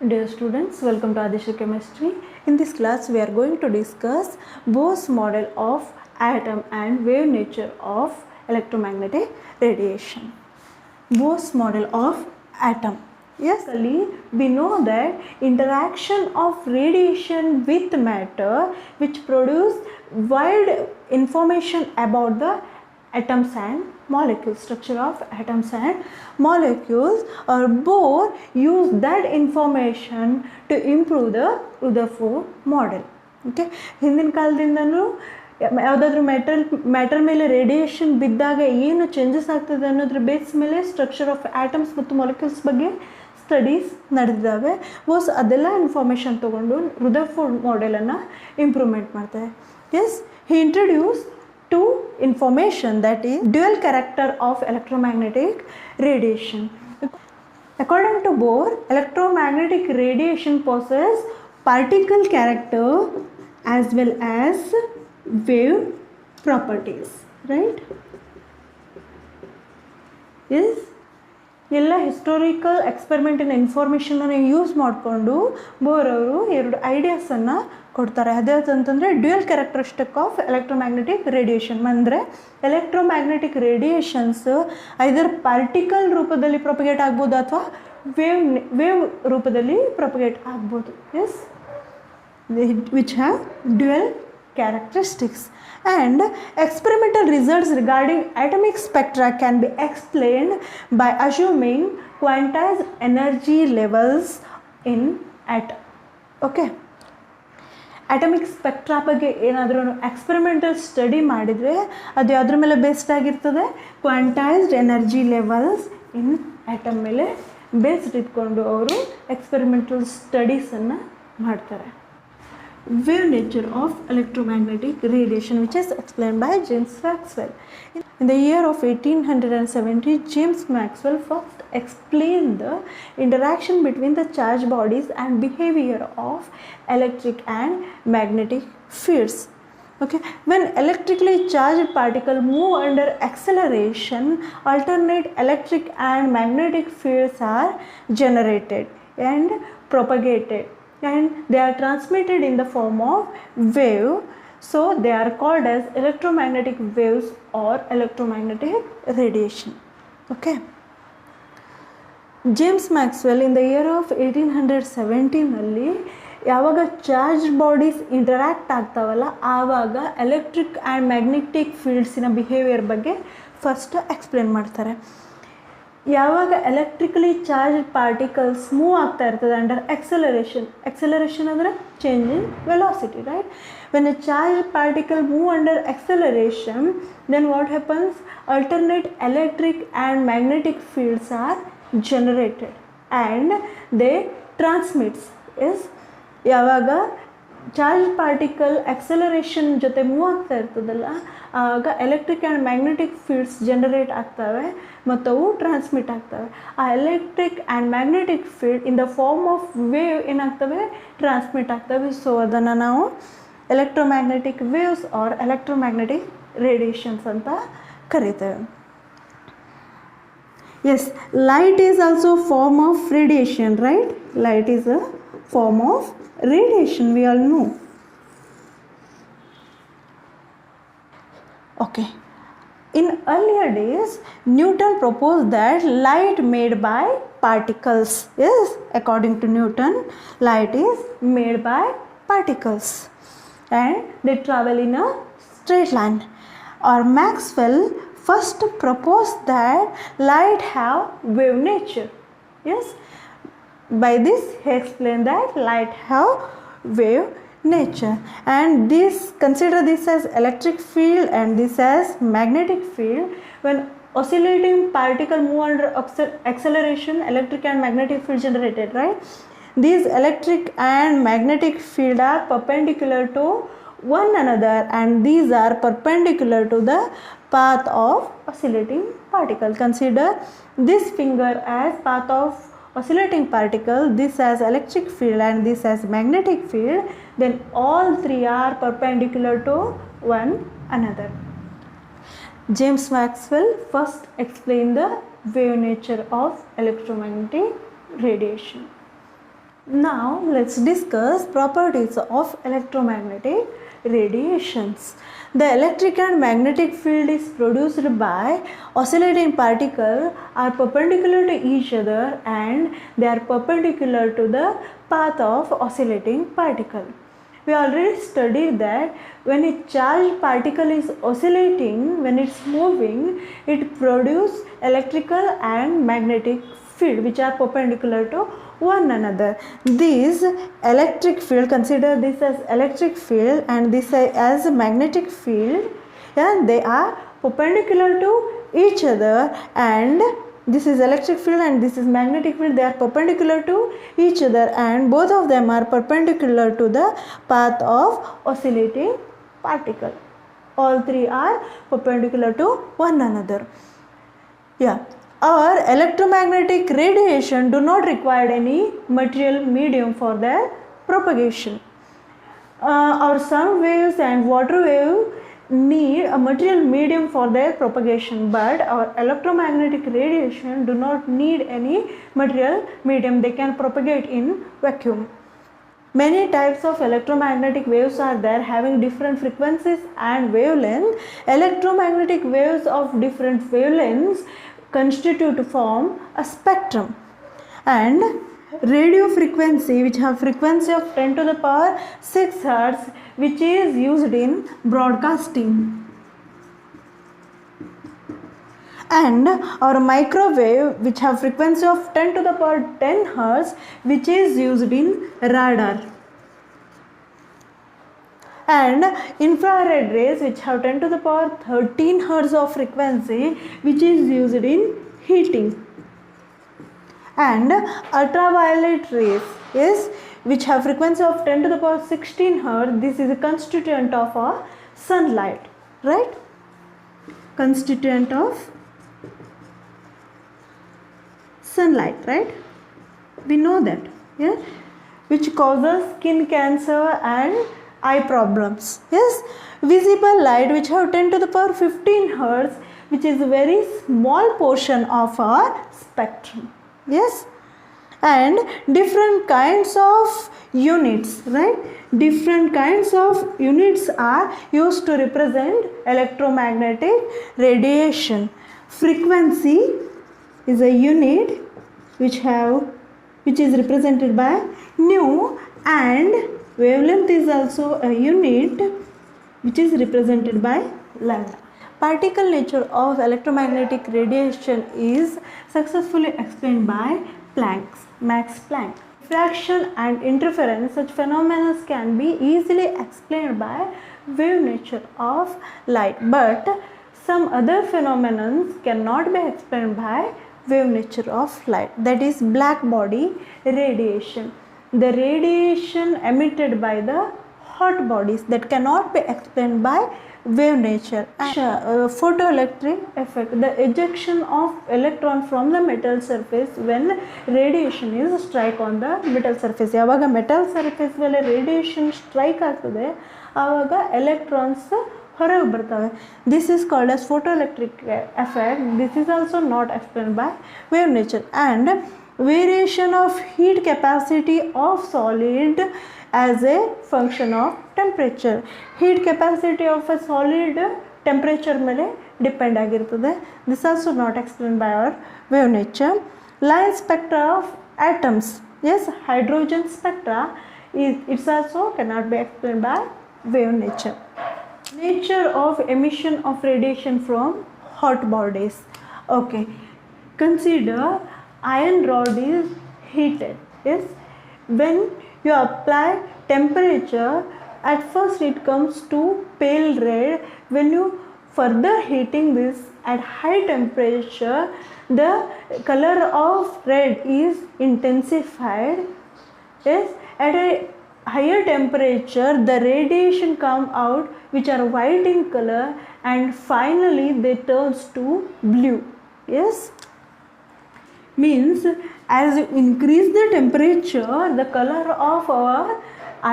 Dear students, welcome to Adisha Chemistry. In this class, we are going to discuss Bohr's model of atom and wave nature of electromagnetic radiation. Bohr's model of atom. Yes, we know that interaction of radiation with matter which produce wide information about the atoms and molecules, structure of atoms and molecules, or Bohr used that information to improve the Rutherford model. Okay, ಹಿಂದಿನ ಕಾಲದಿಂದನೂ ಯಾವುದಾದ್ರೂ matter ಮೇಲೆ radiation ಬಿದ್ದಾಗ ಏನು changes ಆಗ್ತದೆ ಅನ್ನೋದ್ರ base ಮೇಲೆ structure of atoms ಮತ್ತು molecules ಬಗ್ಗೆ ಸ್ಟಡೀಸ್ ನಡೆದಿದ್ದಾವೆ. ಬೋಸ್ ಅದೆಲ್ಲ ಇನ್ಫಾರ್ಮೇಷನ್ ತೊಗೊಂಡು ರುದರ್ಫೋರ್ಡ್ ಮಾಡೆಲನ್ನು ಇಂಪ್ರೂವ್ಮೆಂಟ್ ಮಾಡ್ತಾರೆ. Yes, he introduce two information, that is dual character of electromagnetic radiation. According to Bohr, electromagnetic radiation possesses particle character as well as wave properties, right? Yes, ಎಲ್ಲ historical ಎಕ್ಸ್ಪೆರಿಮೆಂಟಿನ ಇನ್ಫಾರ್ಮೇಷನನ್ನು use ಮಾಡಿಕೊಂಡು Bohr ಅವರು ಎರಡು ಐಡಿಯಾಸನ್ನು ಕೊಡ್ತಾರೆ. ಅದೇಂತಂದರೆ dual characteristic of electromagnetic radiation. ಅಂದರೆ ಎಲೆಕ್ಟ್ರೋಮ್ಯಾಗ್ನೆಟಿಕ್ ರೇಡಿಯೇಷನ್ಸ್ ಐದರ್ ಪಾರ್ಟಿಕಲ್ ರೂಪದಲ್ಲಿ ಪ್ರೊಪಗೇಟ್ ಆಗ್ಬೋದು ಅಥವಾ ವೇವ್ ರೂಪದಲ್ಲಿ ಪ್ರೊಪಗೇಟ್ ಆಗ್ಬೋದು. Yes, which have dual characteristics, and experimental results regarding atomic spectra can be explained by assuming quantized energy levels in atom. Okay, atomic spectra ಬಗ್ಗೆ ಏನಾದರೂ experimental study ಮಾಡಿದರೆ ಅದು ಯಾವುದ್ರ ಮೇಲೆ ಬೇಸ್ಡ್ ಆಗಿರ್ತದೆ? ಕ್ವಾಂಟೈಸ್ಡ್ ಎನರ್ಜಿ ಲೆವೆಲ್ಸ್ ಇನ್ atom ಮೇಲೆ based ಇಟ್ಕೊಂಡು ಅವರು ಎಕ್ಸ್ಪೆರಿಮೆಂಟಲ್ ಸ್ಟಡೀಸನ್ನು ಮಾಡ್ತಾರೆ. Wave nature of electromagnetic radiation, which is explained by James Maxwell. In the year of 1870, James Maxwell first explained the interaction between the charged bodies and behavior of electric and magnetic fields. Okay, when electrically charged particles move under acceleration, alternate electric and magnetic fields are generated and propagated, and they are transmitted in the form of wave, so they are called as electromagnetic waves or electromagnetic radiation. Okay, James Maxwell in the year of 1870 ನಲ್ಲಿ ಯಾವಾಗ charge bodies interact ಆಗ್ತಾವಲ್ಲ ಆವಾಗ electric and magnetic ಫೀಲ್ಡ್ಸಿನ behaviour ಬಗ್ಗೆ first explain ಮಾಡ್ತಾರೆ. ಯಾವಾಗ electrically charge particles move ಆಗ್ತಾ ಇರ್ತದೆ ಅಂಡರ್ ಎಕ್ಸಲರೇಷನ್ ಅಂದರೆ change in velocity, right? When a charge particle move under acceleration, then what happens? alternate electric and magnetic fields are generated and they transmits. Is ಯಾವಾಗ charge particle acceleration ಜೊತೆ move ಆಗ್ತಾ ಇರ್ತದಲ್ಲ ಆಗ electric and magnetic fields generate ಆಗ್ತವೆ ಮತ್ತು ಅವು transmit ಆಗ್ತವೆ. ಆ electric and magnetic field in the form of wave ಏನಾಗ್ತವೆ? ಟ್ರಾನ್ಸ್ಮಿಟ್ ಆಗ್ತವೆ. ಸೊ ಅದನ್ನು ನಾವು electromagnetic waves or electromagnetic radiations ಅಂತ ಕರೀತೇವೆ. Yes, light is also form of radiation, right? Light is a form of radiation, we all know. Okay, in earlier days Newton proposed that light made by particles. Yes, according to Newton, light is made by particles and they travel in a straight line. Or Maxwell first proposed that light have wave nature. Yes, by this he explained that light have wave nature, and this consider this as electric field and this as magnetic field. When oscillating particle move under acceleration, electric and magnetic field generated, right? These electric and magnetic field are perpendicular to one another and these are perpendicular to the path of oscillating particle. Consider this finger as path of oscillating particle, this as electric field and this as magnetic field, then all three are perpendicular to one another. James Maxwell first explained the wave nature of electromagnetic radiation. Now let's discuss properties of electromagnetic radiations. The electric and magnetic field is produced by oscillating particles are perpendicular to each other and they are perpendicular to the path of oscillating particle. We already studied that when a charged particle is oscillating, when it's moving, it produces electrical and magnetic field which are perpendicular to one another. This electric field, consider this as electric field and this as a magnetic field, and they are perpendicular to each other, and this is electric field and this is magnetic field. They are perpendicular to each other and both of them are perpendicular to the path of oscillating particle. All three are perpendicular to one another. Yeah. Our electromagnetic radiation do not require any material medium for their propagation. Our sound waves and water wave need a material medium for their propagation, but our electromagnetic radiation do not need any material medium. They can propagate in vacuum. Many types of electromagnetic waves are there having different frequencies and wavelength. Electromagnetic waves of different wavelengths constitute to form a spectrum, and radio frequency which have frequency of 10 to the power 6 hertz which is used in broadcasting, and our microwave which have frequency of 10 to the power 10 hertz which is used in radar, and infrared rays which have 10 to the power 13 hertz of frequency which is used in heating, and ultraviolet rays, yes, which have frequency of 10 to the power 16 hertz. This is a constituent of a sunlight, right? Constituent of sunlight, right? We know that, yeah, which causes skin cancer and eye problems. Yes, visible light which have 10 to the power 15 hertz which is a very small portion of our spectrum. Yes, and different kinds of units, right? Different kinds of units are used to represent electromagnetic radiation. Frequency is a unit which is represented by nu, and wavelength is also a unit which is represented by lambda. Particle nature of electromagnetic radiation is successfully explained by Max Planck. Refraction and interference, such phenomena can be easily explained by wave nature of light, but some other phenomena cannot be explained by wave nature of light, that is black body radiation. The radiation emitted by the hot bodies that cannot be explained by wave nature. Photoelectric effect, the ejection of electron from the metal surface when radiation is strike on the metal surface. ಯಾವಾಗ metal surface ಮೇಲೆ radiation strike ಆಗ್ತದೆ ಆವಾಗ electrons ಹೊರಗೆ ಬರ್ತವೆ. This is called as photoelectric effect. This is also not explained by wave nature. And variation of heat capacity of solid as a function of temperature. Heat capacity of a solid temperature ಮೇಲೆ depend ಆಗಿರ್ತದೆ. This also not explained by our wave nature. Line spectra of atoms, yes, hydrogen spectra, it's also cannot be explained by wave nature. Nature of emission of radiation from hot bodies. Okay, consider iron rod is heated. Yes, when you apply temperature, at first it comes to pale red. When you further heating this at high temperature, the color of red is intensified. Yes, at a higher temperature the radiation come out which are white in color and finally they turns to blue. Yes, means as you increase the temperature, the color of our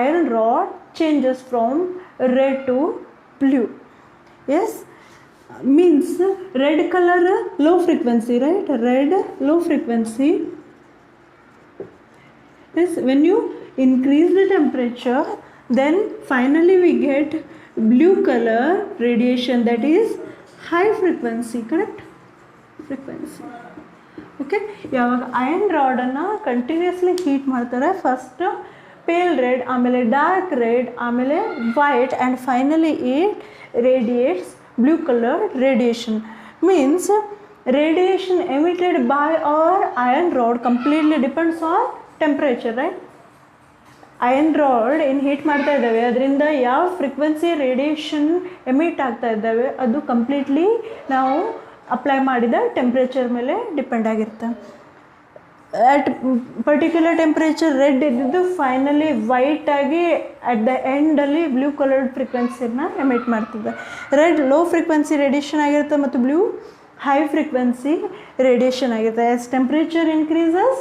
iron rod changes from red to blue. Yes, means red color low frequency, right? Red low frequency, Yes, when you increase the temperature, then finally we get blue color radiation, that is high frequency, correct? Frequency. Okay, ಯಾವಾಗ iron ರಾಡನ್ನು continuously heat ಮಾಡ್ತಾರೆ, first pale red, ಆಮೇಲೆ dark red, ಆಮೇಲೆ white, and finally it radiates blue colour radiation. Means radiation emitted by our iron rod completely depends on temperature, right? Iron rod ಏನು heat ಮಾಡ್ತಾ ಇದ್ದಾವೆ ಅದರಿಂದ ಯಾವ frequency radiation emit ಆಗ್ತಾ ಇದ್ದಾವೆ ಅದು ಕಂಪ್ಲೀಟ್ಲಿ ನಾವು ಅಪ್ಲೈ ಮಾಡಿದ ಟೆಂಪ್ರೇಚರ್ ಮೇಲೆ ಡಿಪೆಂಡ್ ಆಗಿರುತ್ತೆ. ಅಟ್ ಪರ್ಟಿಕ್ಯುಲರ್ ಟೆಂಪ್ರೇಚರ್ ರೆಡ್ ಇದ್ದಿದ್ದು ಫೈನಲಿ ವೈಟ್ ಆಗಿ ಅಟ್ ದ ಎಂಡಲ್ಲಿ ಬ್ಲೂ ಕಲರ್ಡ್ ಫ್ರೀಕ್ವೆನ್ಸಿನ ಎಮಿಟ್ ಮಾಡ್ತದೆ. ರೆಡ್ ಲೋ ಫ್ರೀಕ್ವೆನ್ಸಿ ರೇಡಿಯೇಷನ್ ಆಗಿರುತ್ತೆ ಮತ್ತು ಬ್ಲೂ ಹೈ ಫ್ರೀಕ್ವೆನ್ಸಿ ರೇಡಿಯೇಷನ್ ಆಗಿರುತ್ತೆ. As temperature increases,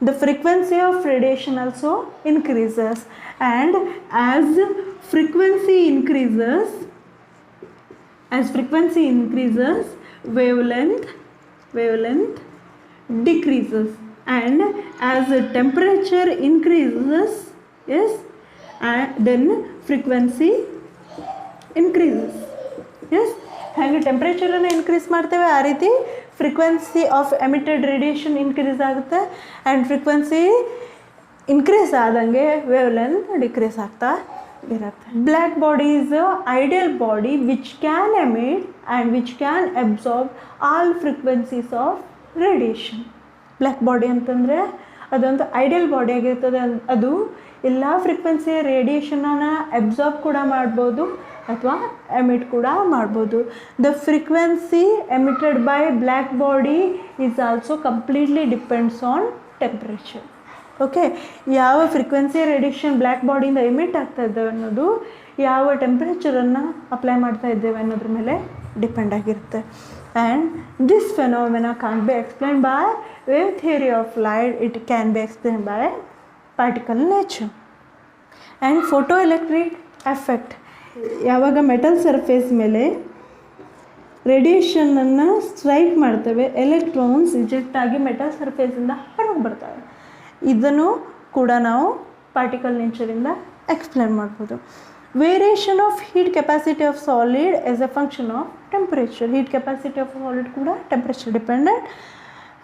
the frequency of radiation also increases, and as frequency increases, wavelength decreases, and as the temperature increases, yes, then frequency increases. Yes, ಹಾಗೆ ಟೆಂಪ್ರೇಚರನ್ನು increase ಮಾಡ್ತೇವೆ ಆ ರೀತಿ frequency of emitted radiation increase ಆಗುತ್ತೆ, and frequency increase ಆದಂಗೆ wave length decrease ಆಗ್ತಾ ಇರುತ್ತೆ. Black body is ideal body which can emit and which can absorb all frequencies of radiation. Black body ಅಂತಂದರೆ ಅದೊಂದು ಐಡಿಯಲ್ ಬಾಡಿ ಆಗಿರ್ತದೆ, ಅದು ಎಲ್ಲ ಫ್ರೀಕ್ವೆನ್ಸಿಯ ರೇಡಿಯೇಷನನ್ನು absorb ಕೂಡ ಮಾಡ್ಬೋದು ಅಥವಾ ಎಮಿಟ್ ಕೂಡ ಮಾಡ್ಬೋದು. The frequency emitted by black body is also completely depends on temperature. Okay, ಯಾವ ಫ್ರೀಕ್ವೆನ್ಸಿಯ ರೇಡಿಯೇಷನ್ ಬ್ಲ್ಯಾಕ್ ಬಾಡಿಯಿಂದ ಎಮಿಟ್ ಆಗ್ತಾ ಇದ್ದೇವೆ ಅನ್ನೋದು ಯಾವ ಟೆಂಪ್ರೇಚರನ್ನು ಅಪ್ಲೈ ಮಾಡ್ತಾ ಇದ್ದೇವೆ ಅನ್ನೋದ್ರ ಮೇಲೆ ಡಿಪೆಂಡ್ ಆಗಿರುತ್ತೆ. And this phenomena can be explain by wave theory of light, it can be explain by particle nature. And photo electric effect, ಯಾವಾಗ ಮೆಟಲ್ ಸರ್ಫೇಸ್ ಮೇಲೆ ರೇಡಿಯೇಷನನ್ನು ಸ್ಟ್ರೈಕ್ ಮಾಡ್ತೇವೆ, ಎಲೆಕ್ಟ್ರಾನ್ಸ್ ಇಜೆಕ್ಟ್ ಆಗಿ ಮೆಟಲ್ ಸರ್ಫೇಸಿಂದ ಹೊರಗೆ ಬರ್ತವೆ. ಇದನ್ನು ಕೂಡ ನಾವು ಪಾರ್ಟಿಕಲ್ ನೇಚರಿಂದ ಎಕ್ಸ್ಪ್ಲೇನ್ ಮಾಡ್ಬೋದು. Variation of heat capacity of solid as a function of temperature. Heat capacity of solid ಕೂಡ temperature dependent,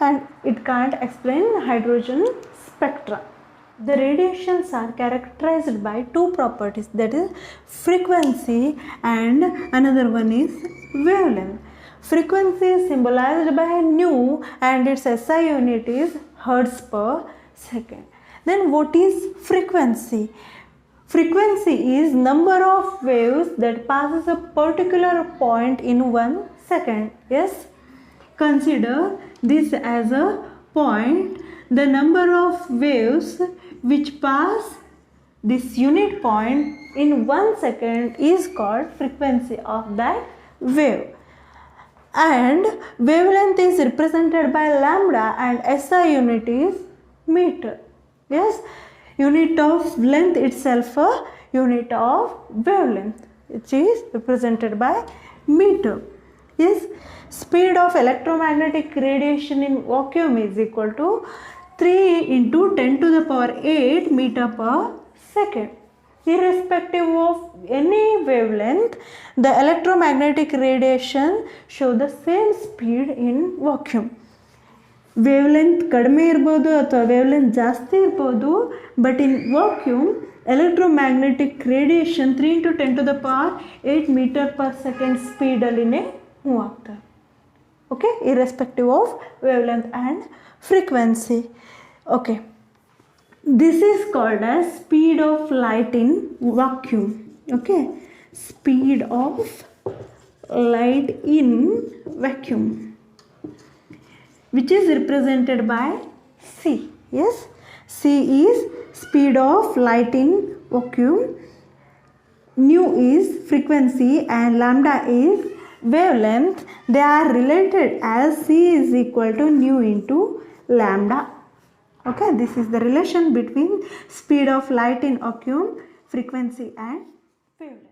and it can't explain hydrogen spectra. The radiations are characterized by two properties, that is frequency and another one is wavelength. Frequency is symbolized by nu and its SI unit is hertz per second. Then what is frequency? Frequency is number of waves that passes a particular point in 1 second. Yes, consider this as a point. The number of waves which pass this unit point in 1 second is called frequency of that wave. And wavelength is represented by lambda and SI unit is meter. Yes, unit of length itself a unit of wavelength, which is represented by meter. Yes, speed of electromagnetic radiation in vacuum is equal to 3 into 10 to the power 8 meter per second. Irrespective of any wavelength, the electromagnetic radiation show the same speed in vacuum. Wavelength ಕಡಿಮೆ ಇರ್ಬೋದು ಅಥವಾ wavelength ಜಾಸ್ತಿ ಇರ್ಬೋದು, but in vacuum electromagnetic radiation 3 into 10 to the power 8 meter per second ಸ್ಪೀಡಲ್ಲಿನೇ move ಆಗ್ತದೆ. Okay, irrespective of wavelength and frequency. Okay, this is called as speed of light in vacuum. Okay, speed of light in vacuum, which is represented by c. Yes, c is speed of light in vacuum, nu is frequency and lambda is wavelength. They are related as c is equal to nu into lambda. Okay, this is the relation between speed of light in vacuum, frequency and wavelength.